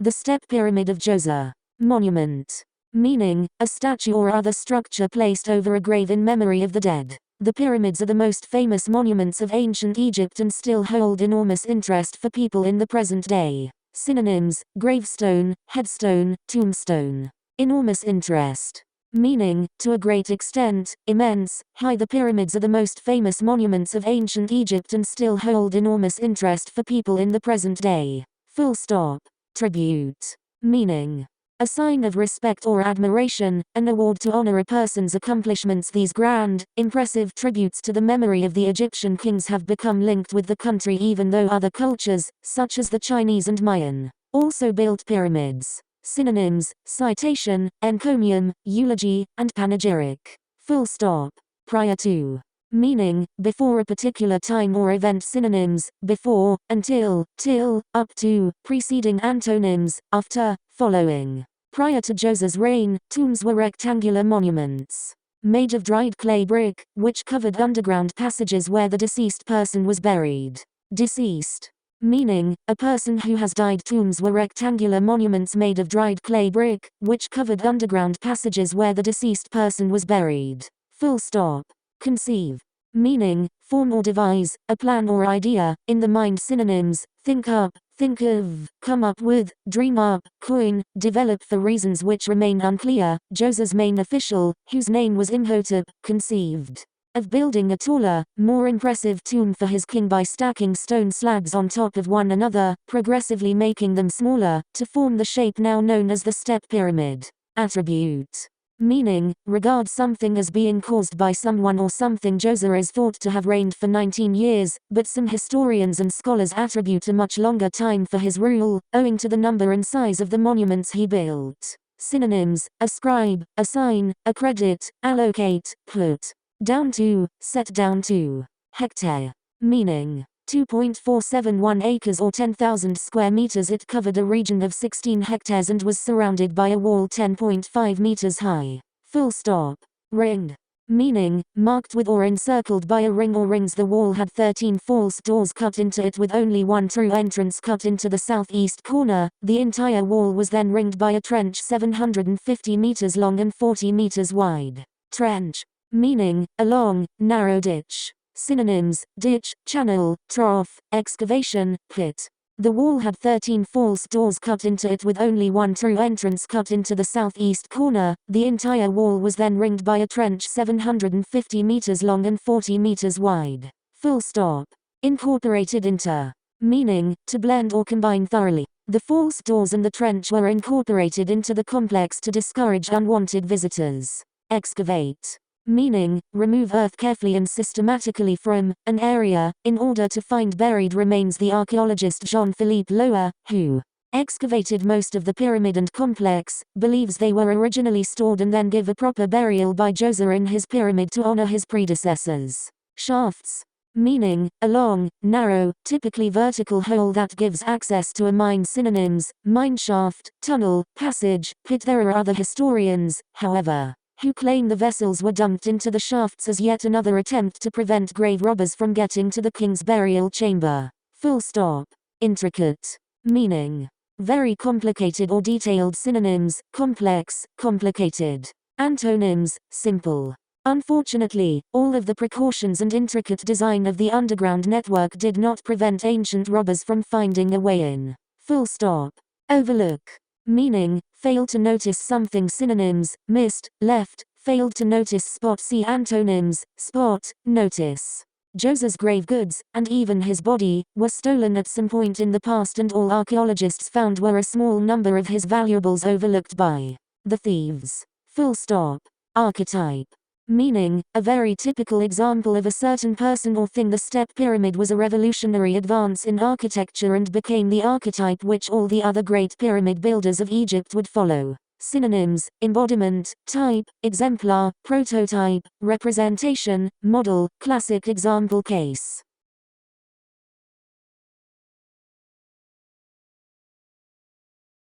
The step pyramid of Djoser. Monument. Meaning, a statue or other structure placed over a grave in memory of the dead. The pyramids are the most famous monuments of ancient Egypt and still hold enormous interest for people in the present day. Synonyms: gravestone, headstone, tombstone. Enormous interest. Meaning, to a great extent, immense, high. The pyramids are the most famous monuments of ancient Egypt and still hold enormous interest for people in the present day. Full stop. Tribute. Meaning, a sign of respect or admiration, an award to honor a person's accomplishments. These grand, impressive tributes to the memory of the Egyptian kings have become linked with the country even though other cultures, such as the Chinese and Mayan, also built pyramids. Synonyms: citation, encomium, eulogy, and panegyric. Full stop. Prior to. Meaning, before a particular time or event. Synonyms: before, until, till, up to. Preceding. Antonyms: after, following. Prior to Djoser's reign, tombs were rectangular monuments made of dried clay brick, which covered underground passages where the deceased person was buried. Deceased. Meaning, a person who has died. Tombs were rectangular monuments made of dried clay brick, which covered underground passages where the deceased person was buried. Full stop. Conceive. Meaning, form or devise, a plan or idea, in the mind. Synonyms: think up, think of, come up with, dream up, coin, develop. For reasons which remain unclear, Djoser's main official, whose name was Imhotep, conceived of building a taller, more impressive tomb for his king by stacking stone slabs on top of one another, progressively making them smaller, to form the shape now known as the step pyramid. Attribute. Meaning, regard something as being caused by someone or something. Djoser is thought to have reigned for 19 years, but some historians and scholars attribute a much longer time for his rule, owing to the number and size of the monuments he built. Synonyms: ascribe, assign, accredit, allocate, put down to, set down to. Hectare. Meaning, 2.471 acres or 10,000 square meters. It covered a region of 16 hectares and was surrounded by a wall 10.5 meters high. Full stop. Ring. Meaning, marked with or encircled by a ring or rings. The wall had 13 false doors cut into it with only one true entrance cut into the southeast corner. The entire wall was then ringed by a trench 750 meters long and 40 meters wide. Trench. Meaning, a long, narrow ditch. Synonyms: ditch, channel, trough, excavation, pit. The wall had 13 false doors cut into it with only one true entrance cut into the southeast corner. The entire wall was then ringed by a trench 750 meters long and 40 meters wide. Full stop. Incorporated into. Meaning, to blend or combine thoroughly. The false doors and the trench were incorporated into the complex to discourage unwanted visitors. Excavate. Meaning, remove earth carefully and systematically from an area, in order to find buried remains. The archaeologist Jean-Philippe Loewe, who excavated most of the pyramid and complex, believes they were originally stored and then give a proper burial by Djoser in his pyramid to honor his predecessors. Shafts. Meaning, a long, narrow, typically vertical hole that gives access to a mine. Synonyms: mine shaft, tunnel, passage, pit. There are other historians, however, who claim the vessels were dumped into the shafts as yet another attempt to prevent grave robbers from getting to the king's burial chamber. Full stop. Intricate. Meaning, very complicated or detailed. Synonyms: complex, complicated. Antonyms: simple. Unfortunately, all of the precautions and intricate design of the underground network did not prevent ancient robbers from finding a way in. Full stop. Overlook. Meaning, fail to notice something. Synonyms: missed, left, failed to notice. Spot. See antonyms: spot, notice. Djoser's grave goods, and even his body, were stolen at some point in the past, and all archaeologists found were a small number of his valuables overlooked by the thieves. Full stop. Archetype. Meaning, a very typical example of a certain person or thing. The step pyramid was a revolutionary advance in architecture and became the archetype which all the other great pyramid builders of Egypt would follow. Synonyms: embodiment, type, exemplar, prototype, representation, model, classic example case.